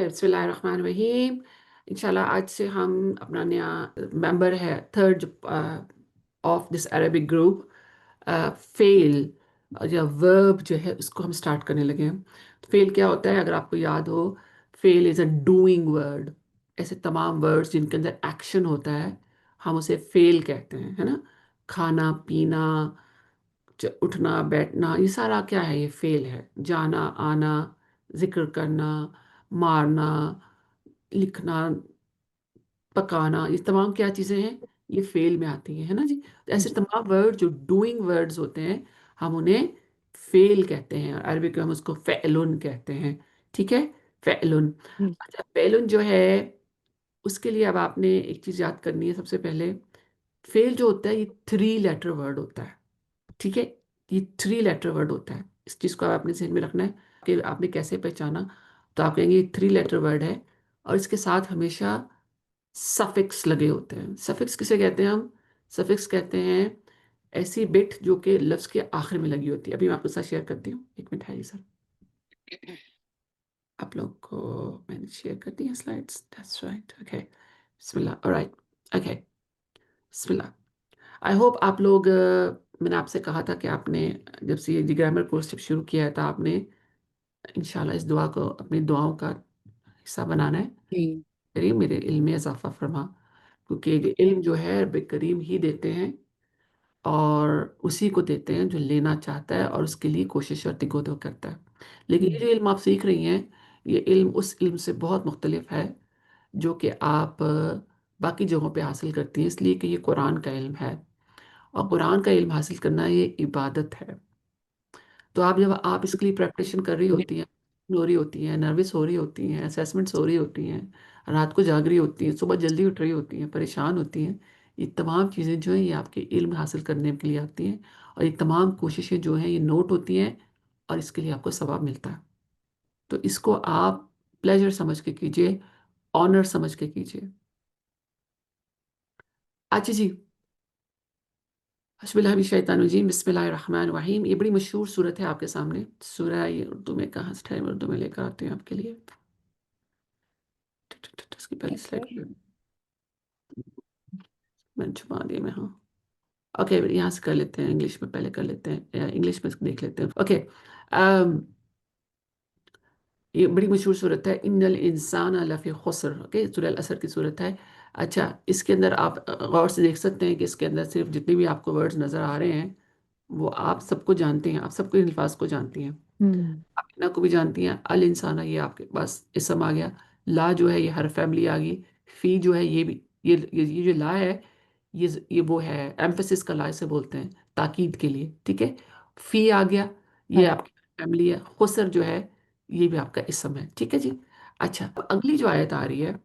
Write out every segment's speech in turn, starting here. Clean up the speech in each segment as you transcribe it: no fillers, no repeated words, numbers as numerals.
बिस्मिल्लाहिर्रहमानिर्रहीम। इंशाल्लाह आज से हम अपना नया मेंबर है, third of this Arabic group, fail या वर्ब जो है उसको हम स्टार्ट करने लगे हैं। फेल क्या होता है, अगर आपको याद हो, fail is a doing word. ऐसे तमाम वर्ड्स जिनके अंदर एक्शन होता है हम उसे फेल कहते हैं, है ना। खाना पीना, उठना बैठना, ये सारा क्या है, ये फेल है। जाना आना, जिक्र करना, मारना, लिखना, पकाना, ये तमाम क्या चीज़ें हैं, ये फेल में आती हैं, है ना जी। तो ऐसे जी। तमाम वर्ड जो डूइंग वर्ड्स होते हैं हम उन्हें फेल कहते हैं, और अरबी में हम उसको फ़ेलुन कहते हैं। ठीक है, फ़ेलुन। हम्म, अच्छा, फ़ेलुन जो है उसके लिए अब आपने एक चीज़ याद करनी है सबसे पहले। फेल जो होता है ये 3 लेटर वर्ड होता है। ठीक है, ये 3 लेटर वर्ड होता है। इस चीज़ को आपने ध्यान में रखना है कि आपने कैसे पहचाना। तो आप कहेंगे ये 3 लेटर वर्ड है, और इसके साथ हमेशा सफिक्स लगे होते हैं। सफिक्स किसे कहते हैं हम? सफिक्स कहते हैं ऐसी बिट जो कि लफ्ज़ के आखिर में लगी होती है। अभी मैं आपके साथ शेयर करती हूँ, एक मिनट है सर। आप लोग को मैंने शेयर कर दी है slides, that's right, okay. Bismillah, alright, okay, Bismillah. I hope आप लोग, मैंने आपसे कहा था कि आपने जब से ये ग्रामर कोर्स जब शुरू किया है तो आपने इंशाल्लाह इस दुआ को अपनी दुआओं का हिस्सा बनाना है। जी। करीम मेरे इल्म में इजाफा फरमा, क्योंकि ये इल्म जो है रब करीम ही देते हैं, और उसी को देते हैं जो लेना चाहता है और उसके लिए कोशिश और तिगोदो करता है। लेकिन ये हम्म, जो इल्म आप सीख रही हैं, ये इल्म उस इल्म से बहुत मुख्तलिफ है जो कि आप बाकी जगहों पे हासिल करती हैं, इसलिए कि ये कुरान का इल्म है, और कुरान का इल्म हासिल करना ये इबादत है। तो आप जब आप इसके लिए प्रेपरेशन कर रही होती हैं, हो रही होती हैं, नर्वस हो रही होती हैं, असेसमेंट्स हो रही होती हैं, रात को जाग रही होती हैं, सुबह जल्दी उठ रही होती हैं, परेशान होती हैं, ये तमाम चीज़ें जो हैं ये आपके इल्म हासिल करने के लिए आती हैं, और ये तमाम कोशिशें जो हैं ये नोट होती हैं, और इसके लिए आपको सवाब मिलता है। तो इसको आप प्लेजर समझ के कीजिए, ऑनर समझ के कीजिए। अच्छा जी, बिस्मिल्लाहिर्रहमानिर्रहीम, बिस्मिल्लाहिर्रहमानिर्रहीम। ये बड़ी मशहूर सूरत है आपके सामने, सूरह, ये उर्दू में कहाँ से है, उर्दू में लेकर आते हैं आपके लिए। इसकी पहली ओके। स्लाइड मैंने छुपा दिया मैं, हाँ। ओके, यहाँ से कर लेते हैं, इंग्लिश में पहले कर लेते हैं, इंग्लिश में देख लेते हैं, ओके। ये बड़ी मशहूर सूरत है, इन्नल इंसान लफी खुसर, ओके, सूरह अल असर की सूरत है। अच्छा, इसके अंदर आप गौर से देख सकते हैं कि इसके अंदर सिर्फ जितने भी आपको वर्ड्स नज़र आ रहे हैं वो आप सबको जानते हैं, आप सबको इन अल्फाज को जानती हैं। हम्म। आप इन्ना को भी जानती हैं। अल इंसाना, ये आपके पास इसम आ गया। ला जो है ये हर फैमिली आ गई। फी जो है ये भी, ये जो ला है, ये वो है एम्फेसिस का ला इसे बोलते हैं, ताकीद के लिए, ठीक है। फी आ गया, ये हाँ। आपकी फैमिली है। खुसर जो है ये भी आपका इसम है, ठीक है जी। अच्छा, अब अगली जो आयत आ रही है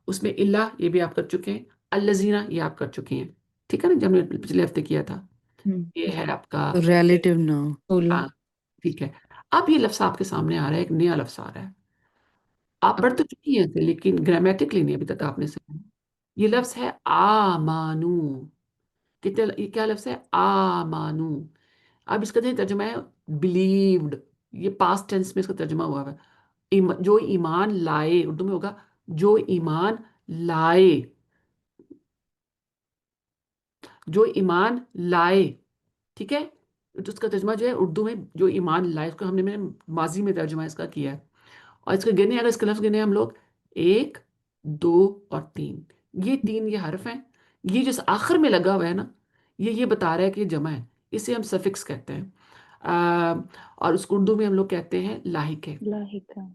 उसमें इल्ला, ये भी आप कर चुके हैं। अल्लजीना, ये आप कर चुके हैं, ठीक है ना, जब हमने पिछले हफ्ते किया था। ये है आपका, तो रिलेटिव नाउन बोलो। हाँ, ठीक है। अब ये लफ्ज़ आपके सामने आ रहा है, एक नया लफ्ज़ आ रहा है। आप पढ़ तो चुकी हैं इसे, लेकिन ग्रामेटिकली नहीं अभी तक आपने से। ये लफ्ज़ है आमानू। कितने, ये क्या लफ्ज़ है? आमानू। अब इसका जो तर्जुमा है बिलीव्ड, ये पास्ट टेंस में इसका तर्जुमा हुआ है। जो ईमान लाए, उर्दू में होगा जो ईमान लाए, जो ईमान लाए, ठीक है। तो उसका तर्जुमा जो है उर्दू में, जो ईमान लाए, उसको हमने मैंने माजी में तर्जुमा इसका किया है। और इसके गिने, अगर इसके लफ्ज गिने हम लोग, 1, 2 और 3, ये 3 ये हर्फ हैं। ये जो आखिर में लगा हुआ है ना, ये बता रहा है कि ये जमा है, इसे हम सफिक्स कहते हैं। और उसको उर्दू में हम लोग कहते हैं लाहिके, लाहिका।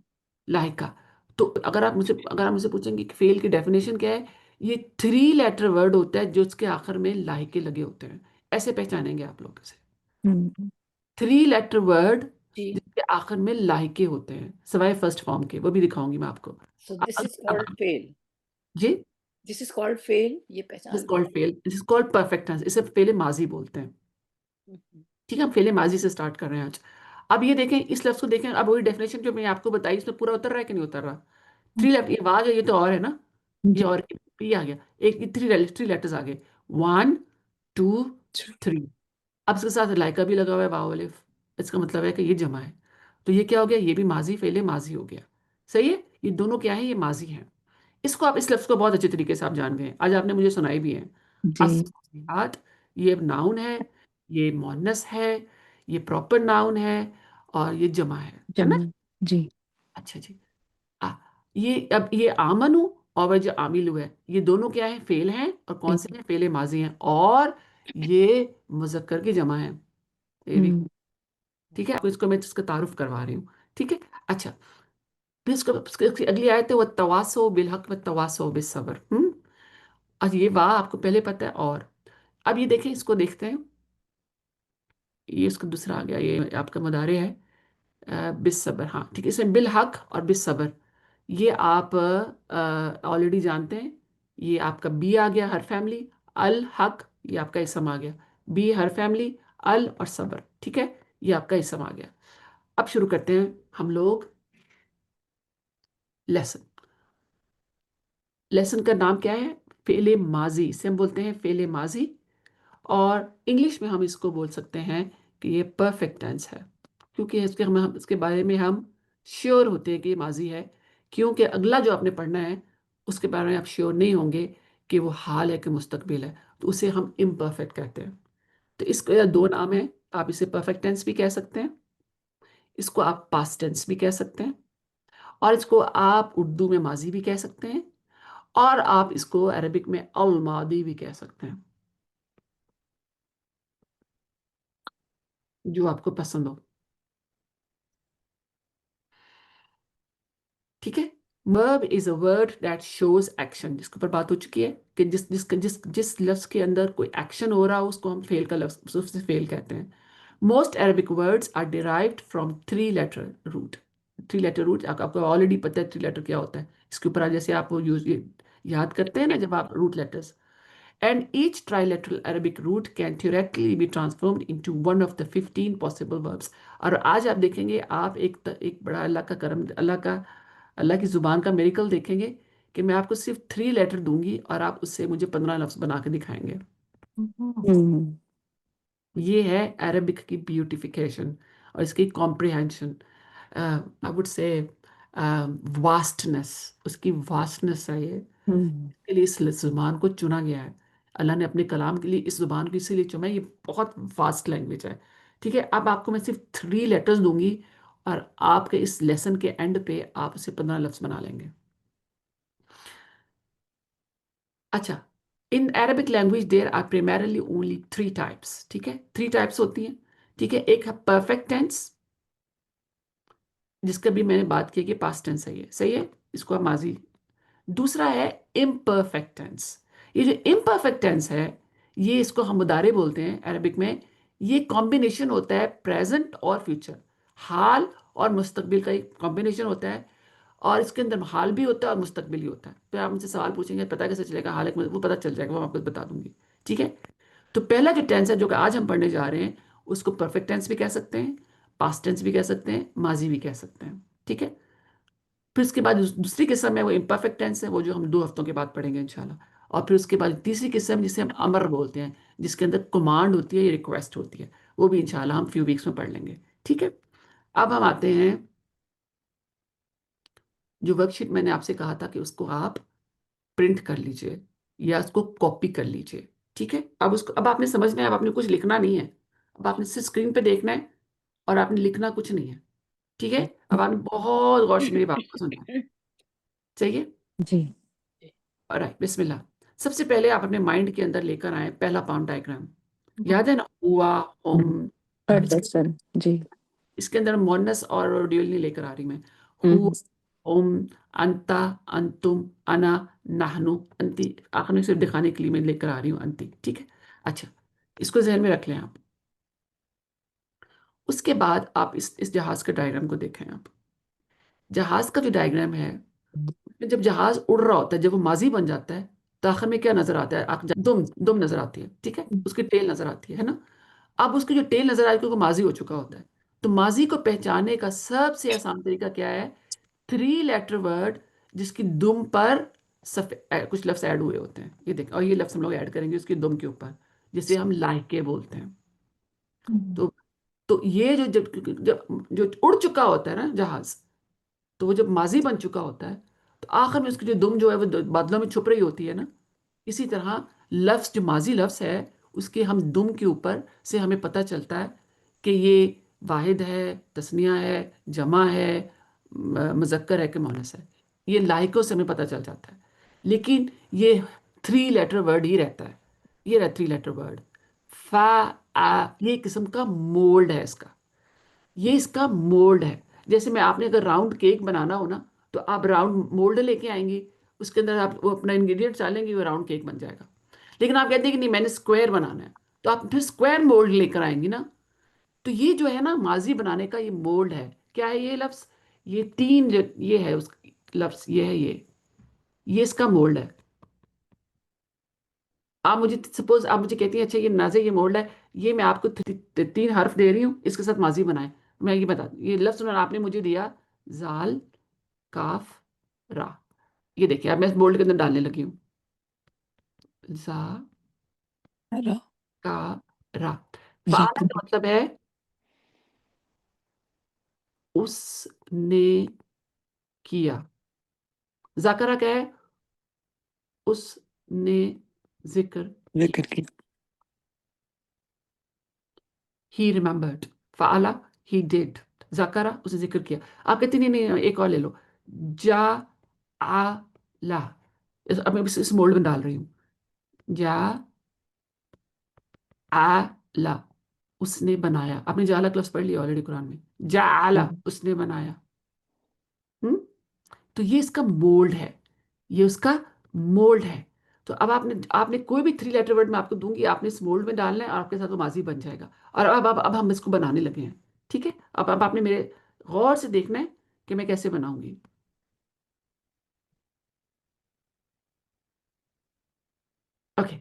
लाहिका। तो अगर आप मुझसे पूछेंगे कि फेल की डेफिनेशन क्या है, ये 3 लेटर वर्ड होता है जो उसके आखिर में लाहिके लगे होते हैं। ऐसे पहचानेंगे आप लोग इसे, हम्म। 3 लेटर वर्ड जी। जिसके आखिर में लाहिके होते हैं, सवाए फर्स्ट फॉर्म के, वो भी दिखाऊंगी मैं आपको। So this is called अब fail. जी, This is called fail. ये दिस इज पहचान कॉल्ड फेल, this is called perfect tense, इसे फेले माजी बोलते हैं। हम्म, ठीक है, हम फेले माजी से स्टार्ट कर रहे हैं आज। अब ये देखें, इस लफ्ज को देखें, अब वही डेफिनेशन जो मैंने आपको बताई इसमें पूरा उतर रहा है कि नहीं उतर रहा? 3 लेटर, ये वाज है, ये तो और है ना, ये जी। और पी आ गया। एक 3 लेटर्स आ गए, 1, 2, 3। अब इसके साथ लाइका भी लगा हुआ है, वाव अलिफ, इसका मतलब है कि ये जमा है। तो ये क्या हो गया, ये भी माजी फेले माजी हो गया। सही है, ये दोनों क्या है, ये माजी हैं। इसको आप, इस लफ्ज़ को बहुत अच्छे तरीके से आप जान गए हैं, आज आपने मुझे सुनाई भी है। जी। अस्सिहात, ये नाउन है, ये मोनस है, ये प्रॉपर नाउन है, और ये जमा है ना। जमा। जी। अच्छा जी। आ, ये अब ये आमनु और वह जो आमिलु है, ये दोनों क्या है, फेल हैं, और कौन जी। से हैं, फेले माजी हैं, और ये मुजक्कर की जमा है। ये भी हम्म। ठीक है, आपको इसको मैं इसका तारुफ करवा रही हूँ। ठीक है। अच्छा, फिर इसकी अगली आयत है, वह तवासो बिल हक व तवासो बिस सब्र। आज ये वाह आपको पहले पता है। और अब ये देखें, इसको देखते हैं, ये इसका दूसरा आ गया, ये आपका मुदारे है, बिस सब्र। हाँ ठीक है, इसमें बिल हक और बिस सब्र, ये आप ऑलरेडी जानते हैं। ये आपका बी आ गया, हर फैमिली, अल हक, ये आपका इसम आ गया, बी हर फैमिली, अल और सब्र, ठीक है, ये आपका इसम आ गया। अब शुरू करते हैं हम लोग लेसन। लेसन का नाम क्या है, फेले माजी, इसे हम बोलते हैं फेले माजी, और इंग्लिश में हम इसको बोल सकते हैं कि ये परफेक्ट टेंस है, क्योंकि हम इसके बारे में हम श्योर होते हैं कि ये माजी है, क्योंकि अगला जो आपने पढ़ना है उसके बारे में आप श्योर नहीं होंगे कि वो हाल है कि मुस्तकबिल है, तो उसे हम इम्परफेक्ट कहते हैं। तो इसके दो नाम हैं, आप इसे परफेक्ट टेंस भी कह सकते हैं, इसको आप पास्ट टेंस भी कह सकते हैं, और इसको आप उर्दू में माजी भी कह सकते हैं, और आप इसको अरबिक में अल मादी भी कह सकते हैं, जो आपको पसंद हो। ठीक है। Verb is a word that shows action, जिसके ऊपर बात हो चुकी है कि जिस जिस जिस जिस लफ्ज के अंदर कोई एक्शन हो रहा हो उसको हम फेल का लफ्ज, उससे फेल कहते हैं। Most Arabic words are derived from three letter root. Three letter root आपको ऑलरेडी पता है, थ्री लेटर क्या होता है, इसके ऊपर आज जैसे आप वो यूज याद करते हैं ना जब आप root letters, and each trilateral Arabic root can theoretically be transformed into one of the 15 possible verbs। और आज आप देखेंगे, आप एक बड़ा अल्लाह का करम, अल्लाह की जुबान का मेरिकल देखेंगे कि मैं आपको सिर्फ थ्री लेटर दूंगी और आप उससे मुझे 15 लफ्ज बना के दिखाएंगे। हम्म। ये है अरबिक की ब्यूटिफिकेशन और इसकी comprehension, I would say vastness, उसकी वास्टनेस है ये, हम्म। के लिए इस जुबान को चुना गया है। अल्लाह ने अपने कलाम के लिए इस जुबान को इसीलिए चुना है, ये बहुत फास्ट लैंग्वेज है। ठीक है, अब आपको मैं सिर्फ थ्री लेटर्स दूंगी और आपके इस लेसन के एंड पे आप उसे 15 लफ्ज बना लेंगे। अच्छा, in Arabic language there are primarily only three types. ठीक है, थ्री टाइप्स होती हैं। ठीक है, एक है परफेक्ट टेंस, जिसका भी मैंने बात की कि पास्ट टेंस है, ये सही है, इसको आप माजी। दूसरा है इम्परफेक्ट टेंस। ये जो इम्परफेक्ट टेंस है, ये इसको हम मुदारे बोलते हैं अरबिक में। ये कॉम्बिनेशन होता है प्रेजेंट और फ्यूचर, हाल और मुस्तकबिल का एक कॉम्बिनेशन होता है, और इसके अंदर हाल भी होता है और मुस्तकबिल भी होता है। फिर आप मुझसे सवाल पूछेंगे पता कैसे चलेगा हाल है वो पता चल जाएगा, वो मैं आपको बता दूंगी। ठीक है, तो पहला जो टेंस है जो कि आज हम पढ़ने जा रहे हैं, उसको परफेक्ट टेंस भी कह सकते हैं, पास्ट टेंस भी कह सकते हैं, माजी भी कह सकते हैं। ठीक है, फिर उसके बाद दूसरी किस्म है वो इम्परफेक्ट टेंस है, वो जो हम 2 हफ्तों के बाद पढ़ेंगे इंशाल्लाह। और फिर उसके बाद तीसरी किस्म जिसे हम अमर बोलते हैं, जिसके अंदर कमांड होती है या रिक्वेस्ट होती है, वो भी इंशाल्लाह हम फ्यू वीक्स में पढ़ लेंगे। ठीक है, अब हम आते हैं, जो वर्कशीट मैंने आपसे कहा था कि उसको आप प्रिंट कर लीजिए या उसको कॉपी कर लीजिए। ठीक है, अब उसको, अब आपने समझना है, अब आपने कुछ लिखना नहीं है, अब आपने सिर्फ स्क्रीन पे देखना है और आपने लिखना कुछ नहीं है। ठीक है, अब आपने बहुत गौर से मेरी बात को सुनना है। सही है, जी। राइट, बिस्मिल्लाह। सबसे पहले आप अपने माइंड के अंदर लेकर आए पहला पाउंड डायग्राम, याद है ना, हुआ, होम। इसके अंडरस्टैंड। जी। इसके अंदर मोनस और ड्यूल नहीं लेकर आ रही मैं। हुआ, हम्म। होम, अंता, अंतुम, अना, नाहनु, अंती, आखिर में सिर्फ दिखाने के लिए मैं लेकर आ रही हूँ अंती। ठीक है, अच्छा, इसको जहन में रख लें आप। उसके बाद आप इस जहाज के डायग्राम को देखें आप। जहाज का जो डायग्राम है, जब जहाज उड़ रहा होता है, जब वो माजी बन जाता है, तो आखिर में क्या नजर आता है, दुम दुम नजर आती है। ठीक है, उसकी टेल नजर आती है ना। अब उसकी जो टेल नजर आती है क्योंकि वो माजी हो चुका होता है, तो माजी को पहचानने का सबसे आसान तरीका क्या है, थ्री लेटर वर्ड जिसकी दुम पर कुछ लफ्ज ऐड हुए होते हैं, ये देखें, और ये लफ्ज हम लोग ऐड करेंगे उसकी दुम के ऊपर, जिसे हम लाइके बोलते हैं। तो तो ये जो जब जब जो उड़ चुका होता है ना जहाज, तो वो जब माजी बन चुका होता है तो आखिर में उसकी जो दुम जो है वो बादलों में छुप रही होती है ना। इसी तरह लफ्ज़ जो माजी लफ्ज़ है उसके हम दुम के ऊपर से हमें पता चलता है कि ये वाहिद है, तस्निया है, जमा है, मुज़क्कर है कि मुअन्नस है। ये लायकों से हमें पता चल जाता है। लेकिन ये 3 लेटर वर्ड ही रहता है। ये रहा 3 लेटर वर्ड। फा आ, ये किस्म का मोल्ड है इसका। ये इसका मोल्ड है। जैसे मैं आपने अगर राउंड केक बनाना हो ना तो आप राउंड मोल्ड लेके आएंगे, उसके अंदर आप वो अपना इंग्रेडिएंट डालेंगे, वो राउंड केक बन जाएगा। लेकिन आप कहते हैं कि नहीं मैंने स्क्वायर बनाना है, तो आप फिर स्क्वायर मोल्ड लेकर आएंगी ना। तो ये जो है ना माजी बनाने का ये मोल्ड है। क्या है ये लफ्ज? ये ये है उस लफ्ज, ये है ये इसका मोल्ड है। आप मुझे सपोज आप मुझे कहती हैं अच्छा ये नाज़े ये मोल्ड है, ये मैं आपको 3 हर्फ दे रही हूँ, इसके साथ माजी बनाए। मैं ये बता ये लफ्ज उन्होंने आपने मुझे दिया, जाल, काफ, रा। ये देखिए अब मैं इस मोल्ड के अंदर डालने लगी हूँ। जा, रा। का, रा। जी। फाला का मतलब है उसने किया। जाकरा क्या है? उसने जिक्र जिक्र किया। की। ही रिमेम्बर्ड। फाला, ही डिड। जाकरा, उसे जिक्र किया। आप कहते नहीं नहीं एक और ले लो। जा, आ, ला। अब मैं इस मोल्ड में डाल रही हूँ। जा, आ, ला। उसने बनाया। आपने जाला का लफ्ज पढ़ लिया ऑलरेडी कुरान में। जा आला, हम्म। उसने बनाया। हम्म। तो ये इसका मोल्ड है। ये उसका मोल्ड है। तो अब आपने आपने कोई भी 3 लेटर वर्ड मैं आपको दूंगी, आपने इस मोल्ड में डालना है और आपके साथ वो माजी बन जाएगा। और अब हम इसको बनाने लगे हैं। ठीक है, अब आपने मेरे गौर से देखना है कि मैं कैसे बनाऊंगी। ओके।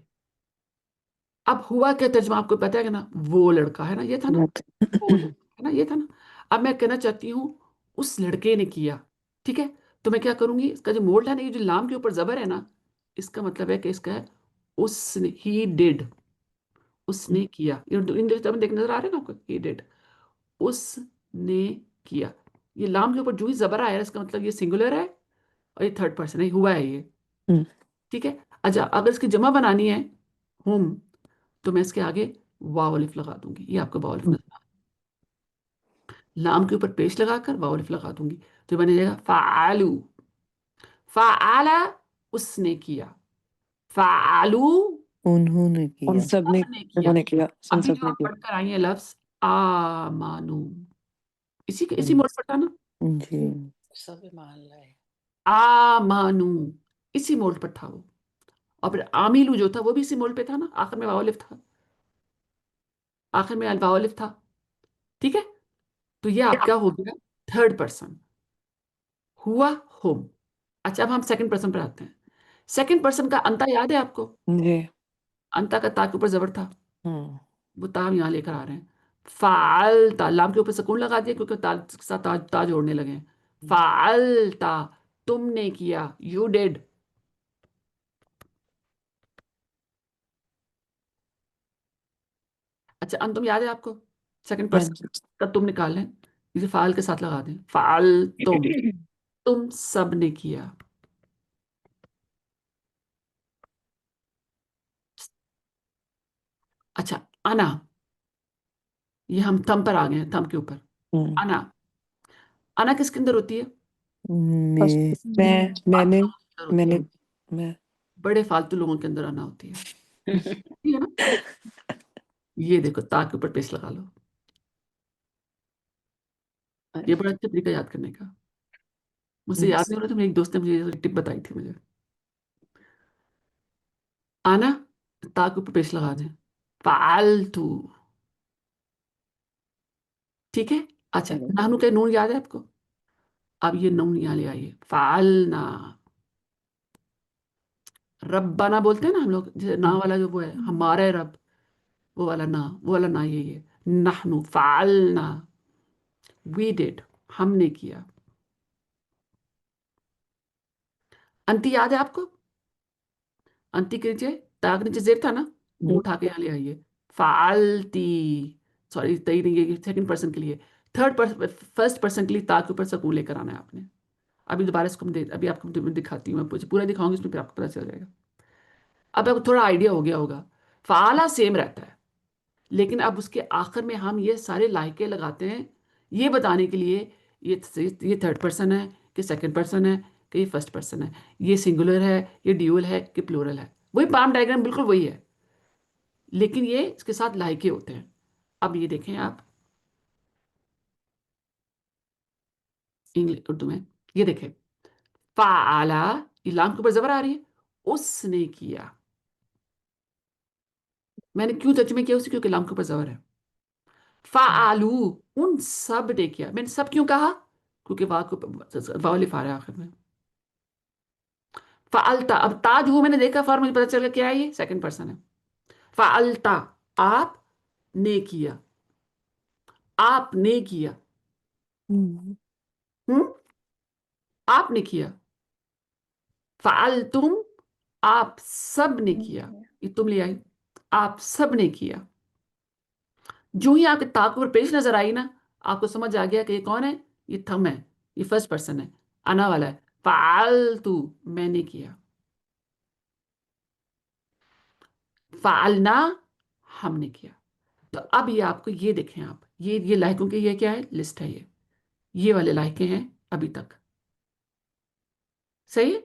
अब हुआ क्या तर्जमा आपको पता है कि ना, वो लड़का है ना, ये था ना, बात। वो लड़का है ना, ये था ना। अब मैं कहना चाहती हूँ उस लड़के ने किया। ठीक है। तो मैं क्या करूंगी, इसका जो मोल्ड है ना, ये जो लाम के ऊपर जबर है ना, इसका मतलब है कि इसका है उसने, ही डिड। उसने किया। इन देखने नजर आ रहे हैं ना आपको, ही डिड। उसने किया। ये लाम के ऊपर जो ही जबर आया है, इसका मतलब ये सिंगुलर है और ये थर्ड पर्सन है, हुआ है ये। हम्म। ठीक है। अच्छा अगर इसकी जमा बनानी है, हुम, तो मैं इसके आगे वाव अलिफ लगा दूंगी। ये आपको वाव अलिफ नजर आ रहा है। लाम के ऊपर पेश लगाकर वाव अलिफ लगा दूंगी, तो ये बन जाएगा फालू। फाला, उसने किया। फालू, उन्होंने उन किया। सब सबने। ने किया। उन्होंने किया, उन अभी जो सबने आप किया। पढ़कर आई हैं लफ्ज आमानू, इसी हम्म। मोड पर था ना। जी। सब ईमान लाए। आमानू, इसी मोड पर था वो। और फिर आमिलू जो था वो भी इसी मोड पे था ना, आखिर में वाव अलिफ था। आखिर में वाव अलिफ था। ठीक है। तो ये आपका हो गया थर्ड पर्सन, हुआ, होम। अच्छा अब हम सेकंड पर्सन पर आते हैं। सेकंड पर्सन का अंता याद है आपको? जी। अंता का ता के ऊपर जबर था, हम्म। वो ता हम यहाँ लेकर आ रहे हैं। फालता, लाम के ऊपर सुकून लगा दिया क्योंकि ता के साथ ता जोड़ने लगे हैं। फालता, तुमने किया, यू डिड। अच्छा अंतुम याद है आपको? सेकंड हाँ पर्सन जी। का तुम निकाल लें, इसे फाल के साथ लगा दें। फाल, तुम सब ने किया। अच्छा अना, ये हम थम पर आ गए हैं, थम के ऊपर। हम्म। अना, अना किसके अंदर होती है? मैंने। फालतू लोगों के अंदर होती है। मैंने। मैं। बड़े फालतू लोगों के अंदर आना होती है। ठीक है ना। ये देखो ता के ऊपर पेस्ट लगा लो। ये बड़ा अच्छा तरीका याद करने का। मुझसे याद नहीं हो रहा था, मेरी एक दोस्त ने मुझे ये टिप बताई थी मुझे। आना, ता के ऊपर पेस्ट लगा दें। फालतू। ठीक है। अच्छा नानू का नून याद है आपको? अब ये नून यहाँ ले आइए, फालना। रब्बाना बोलते हैं ना हम लोग, जैसे ना वाला जो वो है हमारा है रब, वो वाला ना, वो वाला ना, ये नहनु फालना, वी डिड, हमने किया। अंति याद है आपको? अंति के नीचे ताक नीचे जेर था ना, वो उठा के यहाँ ले आइए। फालती, सॉरी तई नहीं, ये सेकंड पर्सन के लिए। थर्ड पर्सन, फर्स्ट पर्सन के लिए ताक के ऊपर सकून लेकर आना है आपने। अभी दोबारा इसको अभी आपको दिखाती हूँ, मैं पूरा दिखाऊंगी, इसमें फिर आपको पता चल जाएगा। अब आपको थोड़ा आइडिया हो गया होगा। फ़ाला सेम रहता है, लेकिन अब उसके आखिर में हम ये सारे लाइके लगाते हैं ये बताने के लिए ये थर्ड पर्सन है कि सेकंड पर्सन है कि ये फर्स्ट पर्सन है, ये सिंगुलर है, ये ड्यूअल है कि प्लूरल है। वही पाम डायग्राम बिल्कुल वही है, लेकिन ये इसके साथ लाइके होते हैं। अब ये देखें आप इंग्लिश उर्दू में, ये देखें फ़ाला, ये लाम के ऊपर जबर आ रही है, उसने किया। मैंने क्यों तर्जुमे किया उसे, क्योंकि लाम के ऊपर जबर है। फ़ालू, उन सब ने किया। मैंने सब क्यों कहा, क्योंकि वाव को वाव लिफा रहा है आखिर में। फ़ालता, अब ता जो मैंने देखा फॉर, मुझे पता चल गया क्या है, ये सेकंड पर्सन है। फ़ालता, आप ने किया, आपने किया। हम्म, हम्म, आपने किया। फ़ाल तुम, आप सब ने किया। ये तुम ले आई, आप सब ने किया। जो ही आपके ताक पर पेश नजर आई ना, आपको समझ आ गया कि ये कौन है, ये थम है, ये फर्स्ट पर्सन है, आना वाला है। फालतू, मैंने किया। फालना, हमने किया। तो अब ये आपको ये देखें, आप ये लायकों की ये क्या है, लिस्ट है ये वाले लायके हैं अभी तक। सही है।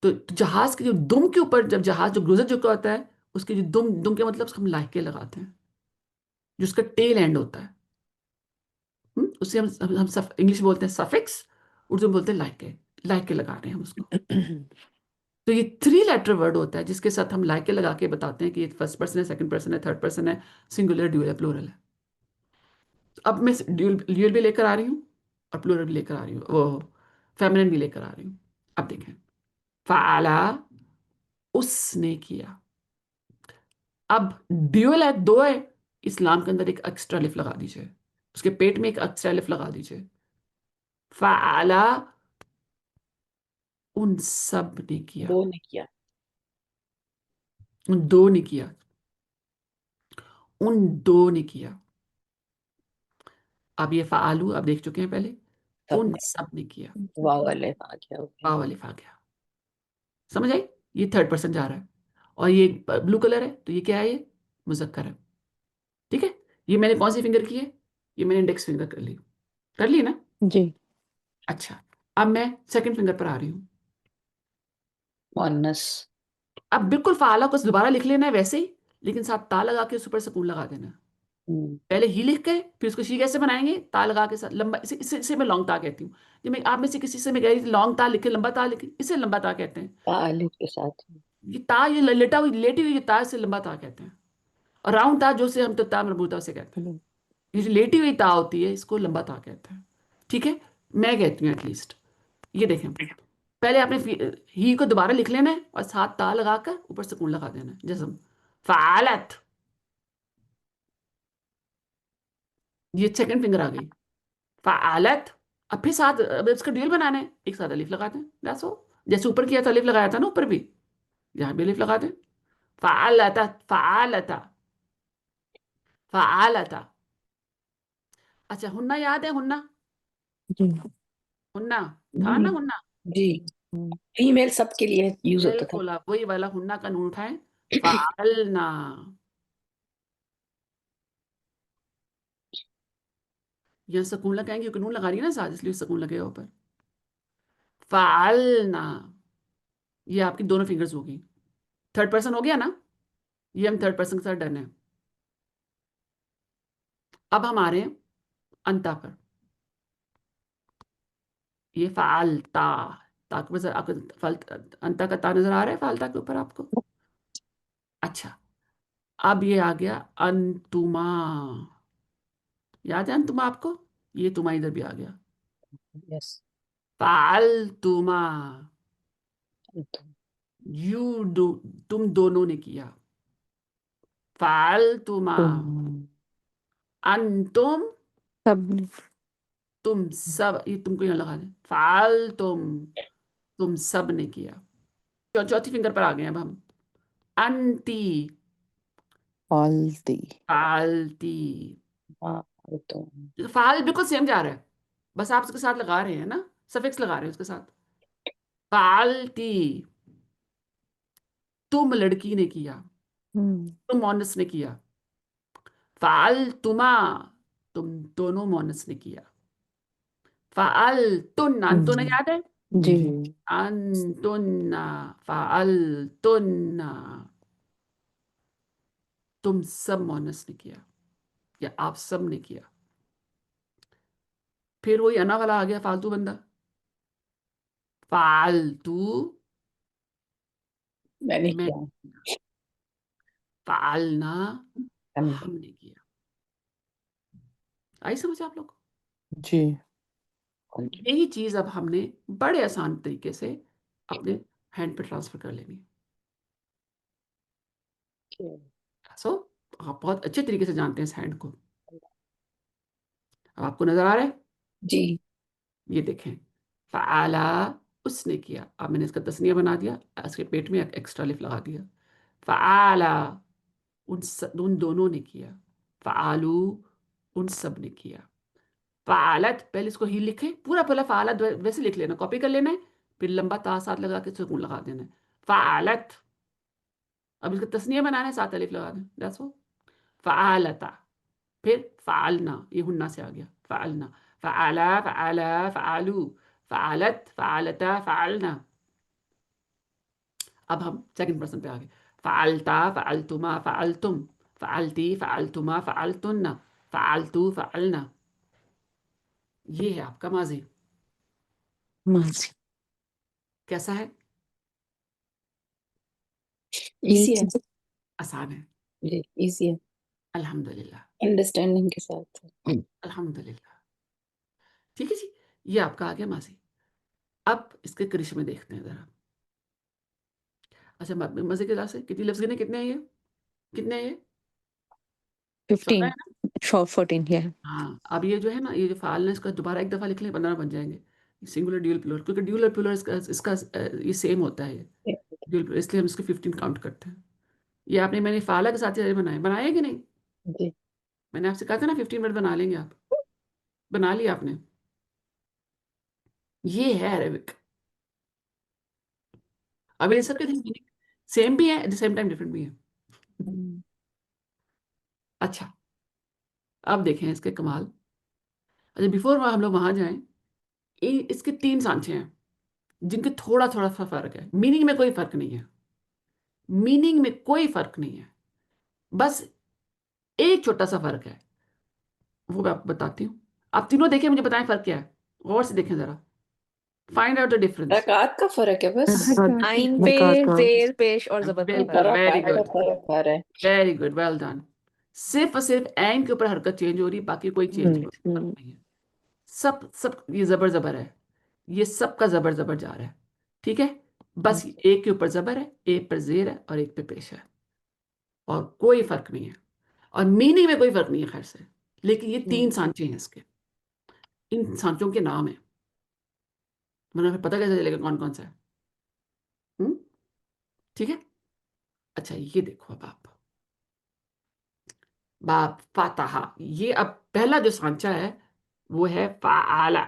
तो जहाज के जो दुम के ऊपर, जब जहाज जो गुजर चुका होता है, उसके जो दुम दुम के मतलब हम लायके लगाते हैं, जो उसका टेल एंड होता है। उससे हम इंग्लिश में बोलते हैं सफिक्स, उर्दू में बोलते हैं लाइके। लाइके लगा रहे हैं हम उसको। तो ये थ्री लेटर वर्ड होता है जिसके साथ हम लाइके लगा के बताते हैं कि ये फर्स्ट पर्सन है, सेकंड पर्सन है, थर्ड पर्सन है, सिंगुलर, ड्यूअल है, प्लूरल है। तो अब मैं ड्यूअल ड्यूअल भी लेकर आ रही हूँ और प्लूरल भी लेकर आ रही हूँ, वो फेमिनिन भी लेकर आ रही हूँ। अब देखें, फाला, उसने किया। अब ड्यूअल है, दो है, इस्लाम के अंदर एक एक्स्ट्रा लिफ लगा दीजिए, उसके पेट में एक एक्स्ट्रा लिफ लगा दीजिए। फाला, उन सब ने किया। दो ने किया। उन दो ने किया, उन दो ने किया। अब ये फालू अब देख चुके हैं पहले, उन सबने, सब ने किया। वाव वाले आ गया हो गया। वाव अलिफ आ गया। समझ आई, ये थर्ड पर्सन जा रहा है। और ये ब्लू कलर है, तो ये क्या है, ये मुजक्कर है। ठीक है। ये मैंने कौन सी फिंगर की है, ये मैंने इंडेक्स फिंगर कर ली ना। जी। अच्छा, अब मैं सेकंड फिंगर पर आ रही हूँ। मुअन्नस। अब बिल्कुल फाला को दोबारा लिख लेना है वैसे ही, लेकिन साथ ता लगा के उस ऊपर सुकून लगा देना है। हम्म, पहले ही लिख के फिर उसको शी कैसे बनाएंगे, ता लगा के साथ लंबा, इसे मैं लॉन्ग ता कहती हूँ। जब मैं आप में से किसी से मैं कह रही थी लॉन्ग ता लिखे, लंबा ता लिखे, इसे लंबा ता कहते हैं। तालिफ के साथ। ये ता, ये लेटी हुई ये ता, से लंबा ता कहते हैं। और राउंड ता जो से हम तो ता मरबूता से कहते हैं। हम्म, ये जो लेटी हुई ता होती है इसको लंबा ता कहते हैं। ठीक है, मैं कहती हूँ एटलीस्ट। ये देखें, पहले आपने ही को दोबारा लिख लेना है और साथ ता लगाकर ऊपर सुकून लगा देना है, जैसे फालत। ये सेकंड फिंगर आ गई, फालत। अब फिर साथ, अब इसका ड्यूल बनाना है, एक साथ अलिफ लगाते हैं, दैट्स ऑल। जैसे ऊपर किया था अलिफ लगाया था ना ऊपर भी, यहाँ भी अलिफ लगा दें। फालता, फालता, फालता। अच्छा, हुन्ना याद है, हुन्ना, जी। हुन्ना था ना, जी। हुन्ना। जी। हम्म, फीमेल सबके लिए यूज होता था। बिल्कुल, आप वही वाला हुन्ना का नून उठाएं। फालना, यहाँ सुकून लगाएंगे क्योंकि नून लगा रही है ना साथ, इसलिए सुकून लगेगा ऊपर। फालना, ये आपकी दोनों फिंगर्स होगी। थर्ड पर्सन हो गया ना, ये हम थर्ड पर्सन के साथ डन है। अब हम आ रहे हैं अंता पर। ये फालता, ताक में आपको फल, अंता का ता नजर आ रहा है फालता के ऊपर आपको। अच्छा, अब ये आ गया अंतुमा। याद है अंतुमा आपको, ये तुमा इधर भी आ गया। यस। फालतुमा, यू डू, तुम दोनों ने किया। फालतुमा, तुम अंतुम, सबने। तुम सब, ये तुमको यहाँ लगा दें, फालतुम, तुम सब ने किया। चौथी फिंगर पर आ गए अब हम। अंती, फालती। फालती। हाँ, वो तो। फाल बिल्कुल सेम जा रहा है, बस आप उसके साथ लगा रहे हैं ना, सफिक्स लगा रहे हैं उसके साथ। फालती, तुम लड़की ने किया, तुम मोनस ने किया। फाल तुमा, तुम दोनों मोनस ने किया। फाल तुन्ना, अंतुन याद है? जी। अंतुन्ना, फाल तुन्ना, तुम सब मोनस ने किया या आप सब ने किया। फिर वही अना वाला आ गया, फालतू बंदा। फालतू मैंने मैं, किया। फालना हमने। हमने किया। आई समझ आप लोग? जी। यही चीज अब हमने बड़े आसान तरीके से अपने हैंड पे ट्रांसफर कर लेनी है। सो आप बहुत अच्छे तरीके से जानते हैं इस हैंड को। अब आपको नजर आ रहा है? जी। ये देखें, फ़आला उसने किया। अब मैंने इसका तस्निया बना दिया, इसके पेट में एक्स्ट्रा लिफ लगा दिया। फ़आला उन दोनों ने किया। फ़आलू उन सब ने किया। फ़आलत, पहले इसको ही लिखें पूरा, पहला फ़आलत वैसे लिख लेना, कॉपी कर लेना है, फिर लंबा ता साथ लगा के सुकून लगा देना है। फ़आलत, अब इसका तस्निया बनाना है, साथ अलिफ लगा दें, दैट्स ऑल। फ़आलता, फिर फ़आलना, ये हुन्ना से आ गया, फ़आलना। फ़आला फ़आला फ़आलू, फ़आलत फ़आलता फ़आलना। अब हम सेकंड पर्सन पे आ गए। फ़आलता फ़आलतुमा फ़आलतुम, फ़आलती फ़आलतुमा फ़आलतुन्ना, फ़आलतू फ़आलना। ये है आपका माजी। माजी। कैसा है? इजी है। आसान है। जी, इजी है। अल्हम्दुलिल्लाह, अंडरस्टैंडिंग के साथ। अल्हम्दुलिल्लाह। ठीक है जी, ये आपका आ गया माजी। अब इसके करिश्मे देखते हैं जरा। अच्छा, मजे के से कितनी लफ्ज गिने, कितने हैं ये? कितने हैं ये? 14 15 है ना? 14 है। हाँ, अब ये जो है ना, ये जो फाल है, इसका दोबारा एक दफा लिख लें 15 बन जाएंगे। सिंगुलर ड्यूल प्लूरल, क्योंकि ड्यूल प्लूरल इसका ये सेम होता है, ये ड्यूल प्लूरल, इसलिए हम इसको 15 काउंट करते हैं। ये आपने, मैंने फाला के साथ ही बनाए कि नहीं? जी। मैंने आपसे कहा था ना 15 मिनट बना लेंगे आप, बना लिया आपने। ये है अरेबिक। अब इन सबके सेम भी है, at the same time different भी है। अच्छा, अब देखें इसके कमाल। अच्छा, बिफोर हम लोग वहां जाएं, इसके 3 सांचे हैं जिनके थोड़ा थोड़ा सा फर्क है, मीनिंग में कोई फर्क नहीं है। मीनिंग में कोई फर्क नहीं है, बस एक छोटा सा फर्क है, वो मैं आपको बताती हूँ। आप तीनों देखें, मुझे बताएं फर्क क्या है, गौर से देखें जरा, फाइंड आउट द डिफरेंस। हरकत का फर्क है बस। आइन पे जेर पेश और जबर का बिल्कुल, फर्क वेरी हरकत का गुड, फर्क आ रहा है। Very good, well done. सिर्फ और सिर्फ एन के ऊपर हरकत चेंज हो रही है, बाकी कोई चेंज नहीं है। सब सब ये जबर जबर है, ये सब का जबर जबर जा रहा है, ठीक है। बस एक के ऊपर जबर है, एक पर जेर है और एक पे पेश है, और कोई फर्क नहीं है, और मीनिंग में कोई फर्क नहीं है खैर से। लेकिन ये 3 सांचे हैं इसके, इन सांचों के नाम है, मतलब फिर पता कैसे चलेगा कौन कौन सा है? हम्म, ठीक है। अच्छा, ये देखो, अब आप बाप फातहा, ये अब पहला जो सांचा है वो है फाआला,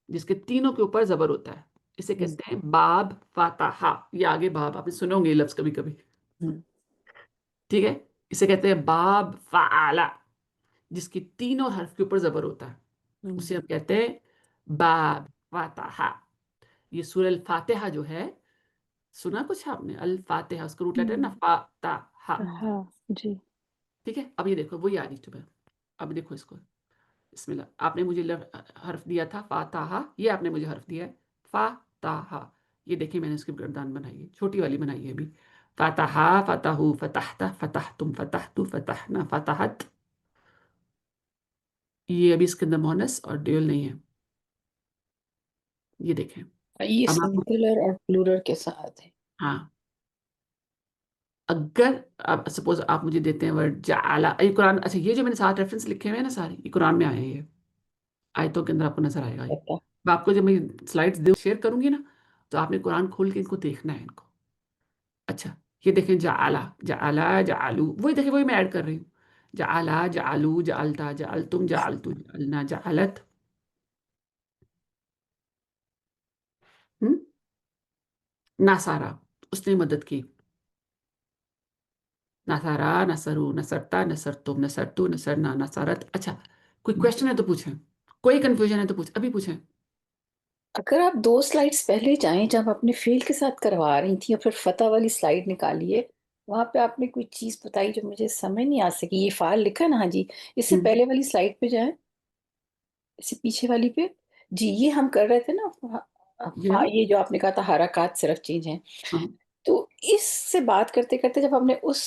जिसके तीनों के ऊपर जबर होता है, इसे कहते हैं बाब फातहा। ये आगे बाब आपने सुने होंगे ये लफ्ज कभी कभी, ठीक है। इसे कहते हैं बाब फाआला, जिसकी तीनों हर्फ के ऊपर जबर होता है, उसे हम कहते हैं बाब फातहा। ये सूरह अल फातिहा जो है, सुना कुछ आपने? अल फातिहा, उसका रूट लेटर है ना, फातहा, हाँ जी। ठीक है। अब ये देखो, वही आ रही तुम्हें, अब देखो इसको, बिस्मिल्लाह। आपने मुझे हर्फ दिया था फाताहा, ये आपने मुझे हर्फ दिया है फाताहा। ये देखिए, मैंने इसकी गर्दान बनाई है, छोटी वाली बनाई है अभी। फाताहा फताहू फताहता फताहतुम फताहतु फताहना फताहत। ये अभी इसके अंदर मोनस और ड्यूल नहीं है, ये देखें। ये अब आप, सिंगुलर और प्लूरल के साथ है। हाँ, अगर आप सपोज आप मुझे देते हैं वर्ड जाला, ये कुरान, अच्छा ये जो मैंने 7 रेफरेंस लिखे हुए हैं ना सारे, ये कुरान में आए हैं, ये आयतों के अंदर आपको नजर आएगा ये। पता। मैं आपको जब मैं स्लाइड्स शेयर करूंगी ना, तो आपने कुरान खोल के इनको देखना है इनको। अच्छा, ये देखें, जाला जाला जालू, वही देखें, वही मैं ऐड कर रही हूँ। जाला जालू जालता जालतुम जालतू जालना जालत। हम्म नासारा, उसने मदद की। नसारा, नसरू, नसरता, नसरतुम, नसरतु, नसरना, नसारत। अच्छा, कोई क्वेश्चन है तो पूछें, कोई कंफ्यूजन है तो अभी पूछें। अगर आप 2 स्लाइड्स पहले जाएं, जब अपने फील्ड के साथ करवा रही थी और फिर फतह वाली स्लाइड निकालिए, वहां पे आपने कोई चीज बताई जो मुझे समझ नहीं आ सकी। ये फाल लिखा है ना? हाँ जी। इससे हम्म, पहले वाली स्लाइड पे जाएं, इससे पीछे वाली पे। जी, ये हम कर रहे थे ना। ये वाली। ये जो आपने कहा था हरकत सिर्फ चेंज है। हाँ, तो इससे बात करते करते जब हमने उस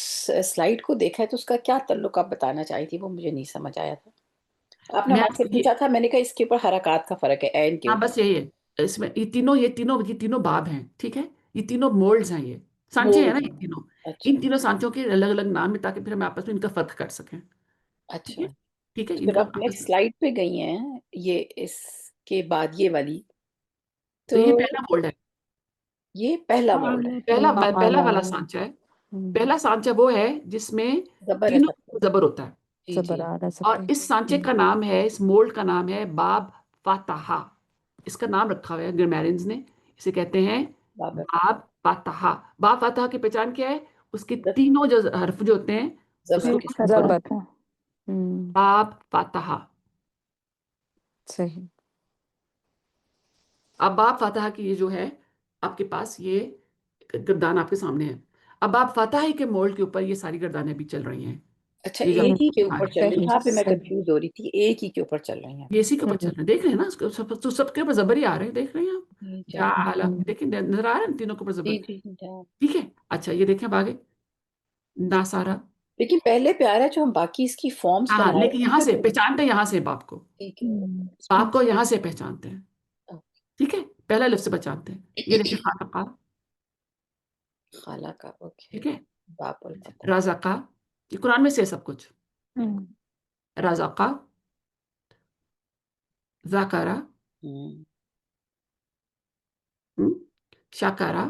स्लाइड को देखा है, तो उसका क्या ताल्लुक आप बताना चाही थी, वो मुझे नहीं समझ आया था। आपने मैं हमसे ये, पूछा था, मैंने कहा इसके ऊपर हरकत का फर्क है, एन के हाँ ऊपर। बस यही है इसमें। ये तीनों बाब हैं, ठीक है। ये तीनों मोल्ड्स हैं, ये सांचे हैं मोड ना, ये में। तीनों। अच्छा। इन तीनों सांचों के अलग अलग नाम है, ताकि फिर हम आपस में इनका फर्क कर सकें। ठीक अच्छा, है, ठीक है, तो फिर इनका आप आपस नेक्स्ट में। स्लाइड पे गई हैं, ये इसके बाद ये वाली। तो तो ये पहला मोल्ड है। ये पहला मोड है। पहला वाला सांचा है। पहला सांचा वो है जिसमें जबर है तीनों सबको। जबर होता है। जी जी। जबरार है सब और पे। इस सांचे का नाम है, इस मोल्ड का नाम है बाब फातहा। इसका नाम रखा हुआ है ग्रामेरियंस ने, इसे कहते हैं बाबर बाब फातहा। बाब फातहा की पहचान क्या है? उसके ज- तीनों जो हर्फ जो होते हैं, उसके जबर के ऊपर साथ। जबर जबर होता है। है। हम्म। बाब फातहा। सही। अब बाब फातहा की ये जो है, आपके पास ये गर्दान आपके सामने है। अब बाब फातहा ही के मोल्ड के ऊपर ये सारी गर्दानें भी चल रही हैं। अच्छा, ये जो एक ही के दिखा ऊपर रहे हैं, चल रही है, सही यहाँ पे मैं सही। कंफ्यूज हो रही थी। एक ही के ऊपर चल रही हैं। ये इसी के ऊपर चल रहे हैं, देख रहे हैं ना, तो सबके ऊपर जबर ही आ रहे हैं, देख रहे हैं आप। जी जा चल। आला, देखें, नजर आ रहे हैं तीनों के ऊपर जबर। जी जी जी। ठीक है, अच्छा ये देखें अब आगे। नासारा। लेकिन पहले प्यारा जो हम बाकी इसकी फॉर्म्स हाँ हाँ, बना रहे लेकिन हैं, उन यहाँ पे से तो पहचानते हैं, यहाँ से बाप को। ठीक है। बाप को यहाँ से पहचानते हैं। ठीक है, पहला लफ्ज से पहचानते हैं। ये देखिए, खालका। खाला का, ओके। ठीक है। बाप और अच्छा, फतह। राजाका। ये कुरान में से है सब कुछ। हम्म। राजाका, जाकारा, हम्म। हम्म, शाकारा,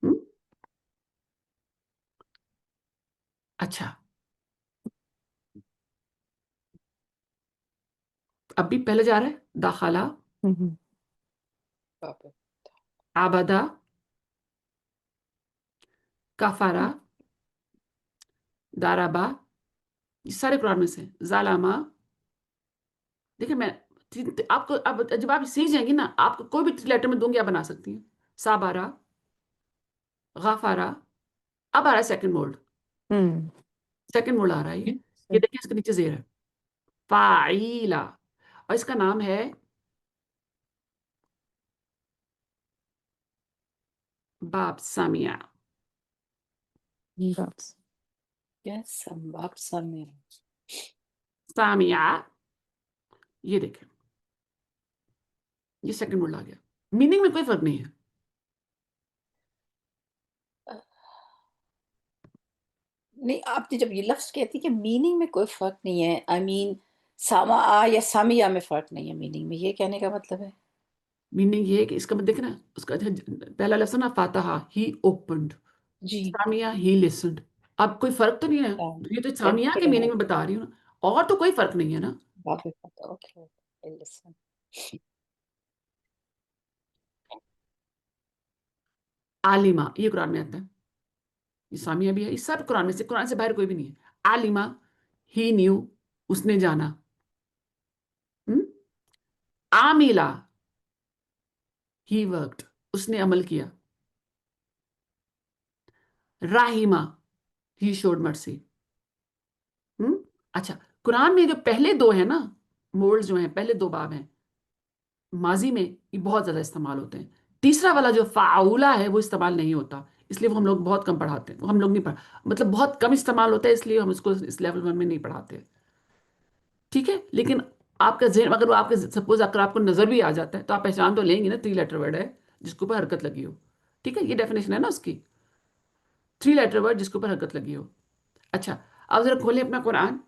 हम्म, अच्छा। अब भी पहले जा रहा है, दाखला, हम्म। बाप और आबदा, काफारा, दाराबा। ये सारे कुरान में से हैं। जालामा। देखिए मैं आपको, अब जब आप सीख जाएंगी ना, आपको कोई भी लेटर में दूंगी, आप बना सकती हैं। साबारा, गाफारा। अब आ रहा है सेकंड मोड। हम्म। सेकंड मोड आ रहा है ये देखिए, इसके नीचे जेर है, फाइला। और इसका नाम है बाप सामिया। बस। यस, हम बाप सामने। सामिया, ये देखें, ये सेकंड मोड आ गया। मीनिंग में कोई फर्क नहीं है। नहीं, आपने जब ये लफ्ज कहती कि मीनिंग में कोई फर्क नहीं है, आई मीन सामा आ या सामिया में फर्क नहीं है मीनिंग में, ये कहने का मतलब है? मीनिंग ये है कि इसका मतलब देखना, उसका पहला लेसन ना, फातहा, ही ओपनड। जी। सामिया, ही लिसनड। अब कोई फर्क तो नहीं है। ये तो सामिया के मीनिंग में बता रही हूँ ना, और तो कोई फर्क नहीं है ना। बाप और फतह, ओके लिसन। आलिमा, ये कुरान में आता है। ये सामिया भी है, ये सब कुरान में से, कुरान से बाहर कोई भी नहीं है। आलिमा, ही न्यू, उसने जाना। हम्म आमिला, ही वर्कड, उसने अमल किया। राहिमा, ही शोड मर्सी। हम्म अच्छा, कुरान में जो पहले दो है ना, मोल्ड जो हैं, पहले दो बाब हैं, माजी में ये बहुत ज्यादा इस्तेमाल होते हैं। तीसरा वाला जो फाउला है वो इस्तेमाल नहीं होता, इसलिए वो हम लोग बहुत कम पढ़ाते हैं। वो हम लोग नहीं पढ़, मतलब बहुत कम इस्तेमाल होता है, इसलिए हम इसको इस लेवल वन में नहीं पढ़ाते। ठीक है, लेकिन आपका जहन, अगर वो आपके सपोज अगर आपको नजर भी आ जाता है, तो आप पहचान तो लेंगे ना, 3 लेटर वर्ड है जिसके ऊपर हरकत लगी हो। ठीक है, ये डेफिनेशन है ना उसकी, 3 लेटर वर्ड जिसके ऊपर हरकत लगी हो। अच्छा, अब जरा खोलिए अपना कुरान।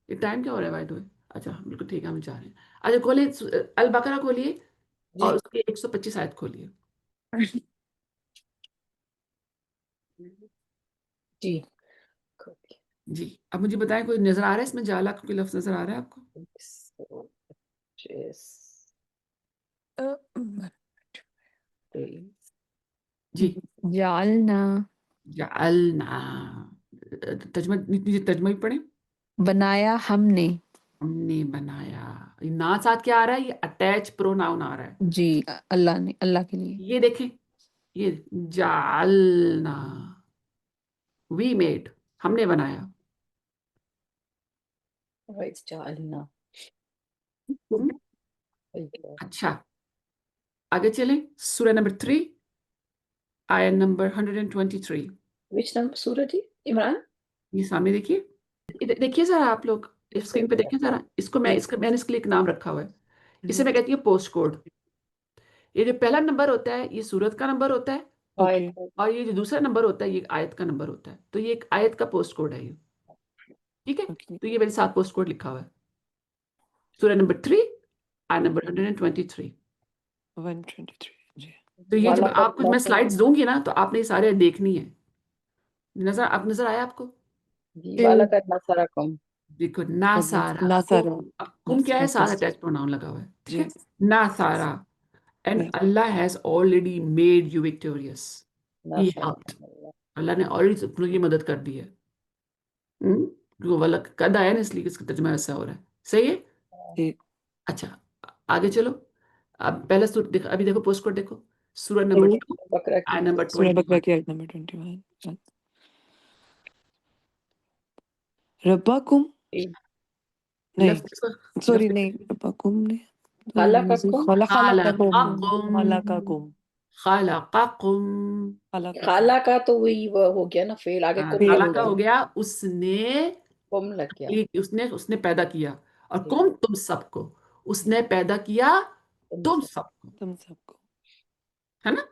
ये टाइम क्या हो रहा है, बाय द वे? अच्छा बिल्कुल ठीक है, हम जा रहे हैं। अच्छा खोलिए, अल बकरा खोलिए, और जी उसकी 125 आयत खोलिए। जी। जी, अब मुझे बताएं, कोई नजर आ रहा है इसमें, जाला का कोई लफ्ज नजर आ रहा है आपको? जी जालना, जालना। तर्जमा नीचे तर्जमा भी पढ़े। बनाया हमने। हमने बनाया। ये ना साथ क्या आ रहा है? ये अटैच प्रोनाउन आ रहा है। जी, अल्लाह ने, अल्लाह के लिए। ये देखें, ये जालना, वी मेड, हमने बनाया। राइट, जालना। हम्म, अच्छा, आगे चलें। सूरह नंबर 3, आयत नंबर 123। विच नंबर सूरज जी? इमरान? ये सामने देखिए, देखिए जरा आप लोग स्क्रीन पे देखिए जरा। मैंने इसके लिए एक नाम रखा हुआ है। इसे मैं कहती हूँ पोस्ट कोड। ये जो पहला नंबर होता है ये सूरत का नंबर होता है, ओके। और ये जो दूसरा नंबर होता है ये आयत का नंबर होता है। तो ये एक आयत का पोस्ट कोड है ये, ठीक है। ओके। तो ये मेरे साथ पोस्ट कोड लिखा हुआ है, सूरह नंबर 3, आयत नंबर 123। 123 जी। तो ये जब वाला का आपको मैं स्लाइड्स दूंगी ना तो आपने ये सारे देखनी है। नजर आया आपको? जी, वाला का नसरा कम। देखो, ना सारा ना सारा। अब कुम क्या है? सारा अटैच प्रोनाउन लगा हुआ है, ठीक जी। है। ना सारा, एंड जी। Allah has already made you victorious. He नसरा हेल्प्ड, अल्लाह ने ऑलरेडी तुम्हें मदद कर दी है। वो वाला कद आया ना, इसलिए इसका तर्जुमा ऐसा हो रहा है। सही है। जी। अच्छा, आगे चलो। अब पहले देखो, अभी देखो पोस्ट कोड देखो, सूरह नंबर 2, बकरा आयत की। नंबर सूरह बकरा 21। की आयत नंबर 21। रब्बाकुम, नहीं, लफ्ज सॉरी, नहीं, रब्बाकुम नहीं, खलककुम। खलक़कुम, खलकाकुम, खलक़कुम। खलकाकुम। खाला का तो वही वो हो गया ना, फेल आगे कुम लग खलक़ा गया। हो गया, उसने, कुम लग गया। उसने उसने पैदा किया। और जी, कुम तुम सबको, उसने पैदा किया तुम तुम सब। सबको, तुम सबको। है ना।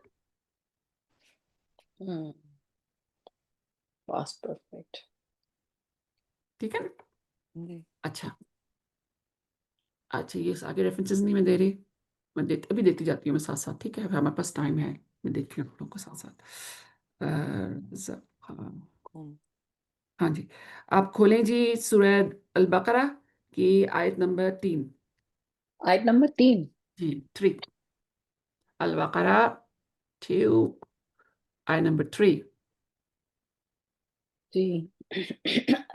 हम्म, पास्ट परफेक्ट। ठीक है। जी। अच्छा, अच्छा, ये आगे रेफरेंसेस नहीं मैं दे रही, मैं अभी देती जाती हूँ मैं साथ साथ, ठीक है। अभी हमारे पास टाइम है, मैं देखती हूँ आप लोगों को साथ साथ। हाँ, कुम। हाँ जी। आप खोलें जी सूरह अल बकरा की आयत नंबर 3। आयत नंबर 3। जी, 3, अल बकरा 2, आयत नंबर 3। जी।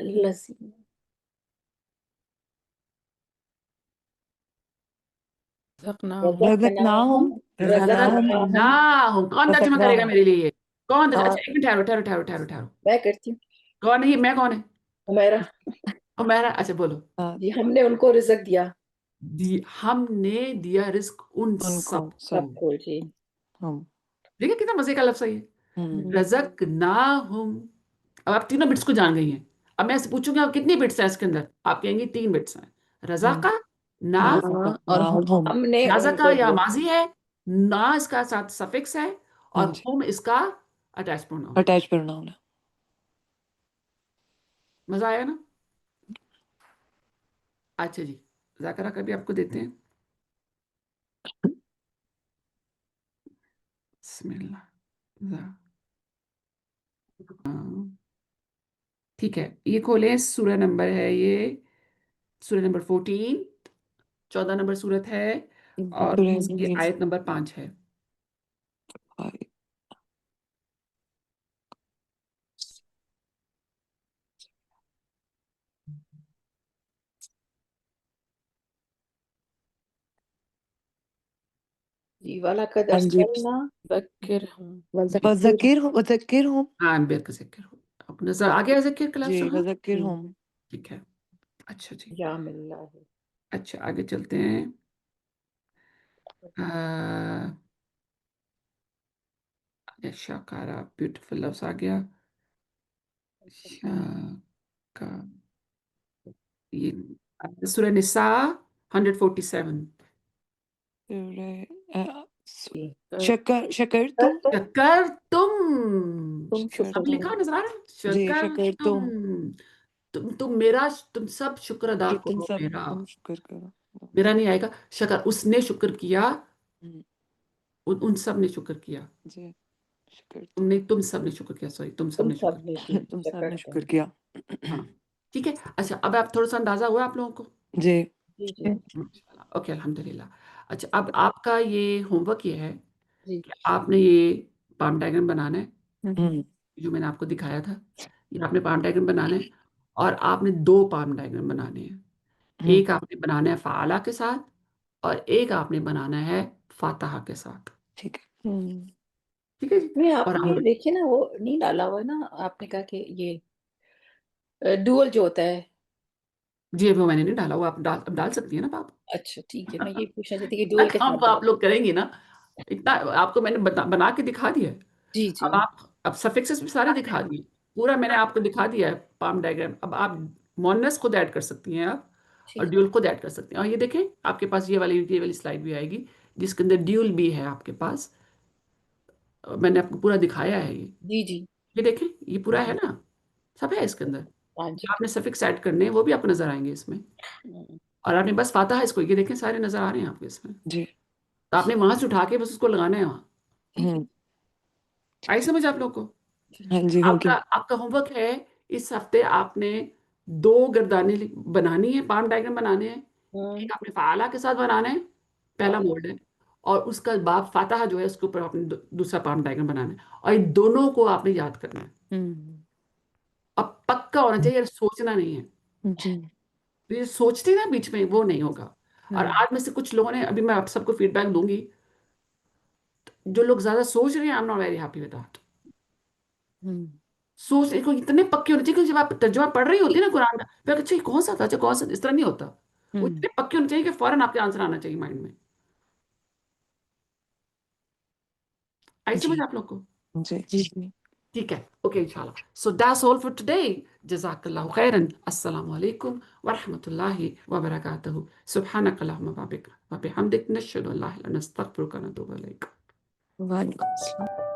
लजीम। रज़क़नाहुम, रज़क़नाहुम, रज़क़नाहुम। कौन तर्जुमा करेगा रज़क़नाहुम। मेरे लिए? कौन हाँ, अच्छा, एक मिनट ठहरो ठहरो ठहरो ठहरो ठहरो। मैं करती हूँ। कौन है ये? मैं कौन है? मेरा। मेरा, अच्छा बोलो। जी, हमने उनको रिज़्क दिया। हमने दिया रिस्क उन उनको सबको। सब। सबको जी। हम। देखिए कितना मजे का लफ्ज है ये, हम्म। रज़क़नाहुम। अब आप तीनों बिट्स को जान गई हैं। अब मैं आपसे पूछूंगा आप कितनी बिट्स हैं इसके अंदर, आप कहेंगी 3 बिट्स हैं। रज़ाका, ना, हाँ, और रज़क़नाहुम। हमने रज़ाका उनको या दिया। माजी है, ना इसका साथ सफिक्स है, हाँ और जी, हुम इसका अटैच प्रोनाउन है। अटैच प्रोनाउन है। मजा आया ना? अच्छा जी, जाकरा का भी आपको देते हैं। बिस्मिल्लाह। ठीक है, ये खोलें, सूरह नंबर है ये, सूरह नंबर 14, 14 नंबर सूरत है, और सूरह इसकी आयत नंबर 5 है। जी, वाला कद हाँ जी। अरसलना ज़किर हम वज़क्किर हम। हाँ, बेर जिक्र हो, अब नजर आ गया जिक्र का लफ्ज़? जी, हाँ, वज़क्किर हम। ठीक है। अच्छा जी, या मिल्ला है। अच्छा आगे चलते हैं। शाकारा, ब्यूटीफुल लफ्ज़ आ गया। शाका, ये सूरह निसा 147। जी, शकर, शकर कर तुम। तो शकर तुम, तुम शकर शुक्र सब तुम। लिखा हुआ नजर आ रहा है। जी, शकर शकर तुम, तुम। तुम मेरा, तुम सब शुक्र अदा जो तुम करो सब, मेरा। तुम शुक्र करो। मेरा नहीं आएगा, शकर उसने शुक्र किया, हम्म, उन सब ने शुक्र किया। जी, शकर तुम। तुमने, तुम सब ने शुक्र किया, सॉरी, तुम सब तुम ने शुक्र सब ने किया। जी तुम सब शकर ने तुम। शुक्र किया। हाँ, ठीक है। अच्छा, अब आप थोड़ा सा अंदाजा हुआ आप लोगों को? जी। जी जी। ओके, अल्हम्दुलिल्लाह। अच्छा, अब आपका ये होमवर्क ये है जी। कि आपने ये पाम डायग्राम बनाना है, हम्म जो मैंने आपको दिखाया था। ये आपने पाम डायग्राम बनाना है, और आपने दो पाम डायग्राम बनाने हैं। हम्म एक आपने बनाना है फ़ाला के साथ, और एक आपने बनाना है फातहा के साथ। ठीक है। ठीक है जी। नहीं, और आपने आप देखिए ना, वो नहीं डाला हुआ ना, आपने कहा कि ये डुअल जो होता है। जी, अभी वो मैंने नहीं डाला, वो आप अब डाल सकती है ना आप। अच्छा ठीक है, मैं ये पूछना चाहती कि इतना डुअल के काम साथ तो आप डाल। लोग करेंगी ना, इतना आपको मैंने बना के दिखा दिया है। जी जी। अब सफिक्सेस भी सारे दिखा दिए, पूरा मैंने आपको दिखा दिया है पाम डायग्राम। अब आप मोनस खुद ऐड कर सकती हैं आप, और ठीक। ड्यूल खुद ऐड कर सकती हैं। और ये देखें, आपके पास ये वाली स्लाइड भी आएगी, जिसके अंदर ड्यूल भी है आपके पास। मैंने आपको पूरा दिखाया है ये। जी जी। ये देखें, ये पूरा है ना, सब है इसके अंदर। हाँ जो जी। आपने सफिक्स ऐड करने हैं वो भी आपको नजर आएंगे इसमें। हम्म, और आपने बस फाता है इसको, ये देखें सारे नजर आ रहे हैं आपको इसमें। जी। तो आपने वहां से उठा के बस उसको लगाना है वहां। ठीक है। आई समझ आप लोग को? हाँ जी, हो आपका गया। आपका होमवर्क है, इस हफ्ते आपने दो गर्दानें बनानी है, पाम डायग्राम बनाने हैं। हम्म। एक आपने फाला के साथ बनाना है, पहला हाँ। मोड है। और उसका बाद फातहा जो है उसके ऊपर आपने दूसरा पाम डायग्राम बनाना है, और ये दोनों को आपने याद करना है। हम्म अब पक्का होना चाहिए, सोचना नहीं है। जी। तो ये सोचते ना बीच में, वो नहीं होगा। और हम्म आज में से कुछ लोगों ने, अभी मैं आप सबको फीडबैक दूंगी, जो लोग ज्यादा सोच रहे हैं, I am not very happy with that. हम्म सोचने को इतने पक्के होने चाहिए कि जब आप तर्जुमा पढ़ रही होती है ना कुरान का, फिर अच्छा ये कौन सा था, अच्छा कौन सा, इस तरह नहीं होता। वो हम्म इतने पक्के होने चाहिए कि फौरन आपके आंसर आना चाहिए माइंड में। आई समझ जी आप लोग को? जी जी जी। ठीक है, ओके, इंशाल्लाह। So that's all for today. जज़ाकल्लाहु खैरन। अस्सलामु अलैकुम व रहमतुल्लाहि व बरकातहू। सुब्हानक अल्लाहुम्मा व बिहम्दिक नशहदु अन ला इलाहा इल्ला अंता नस्तगफिरुका व नतूबु इलैक। वालेकुम अस्सलाम।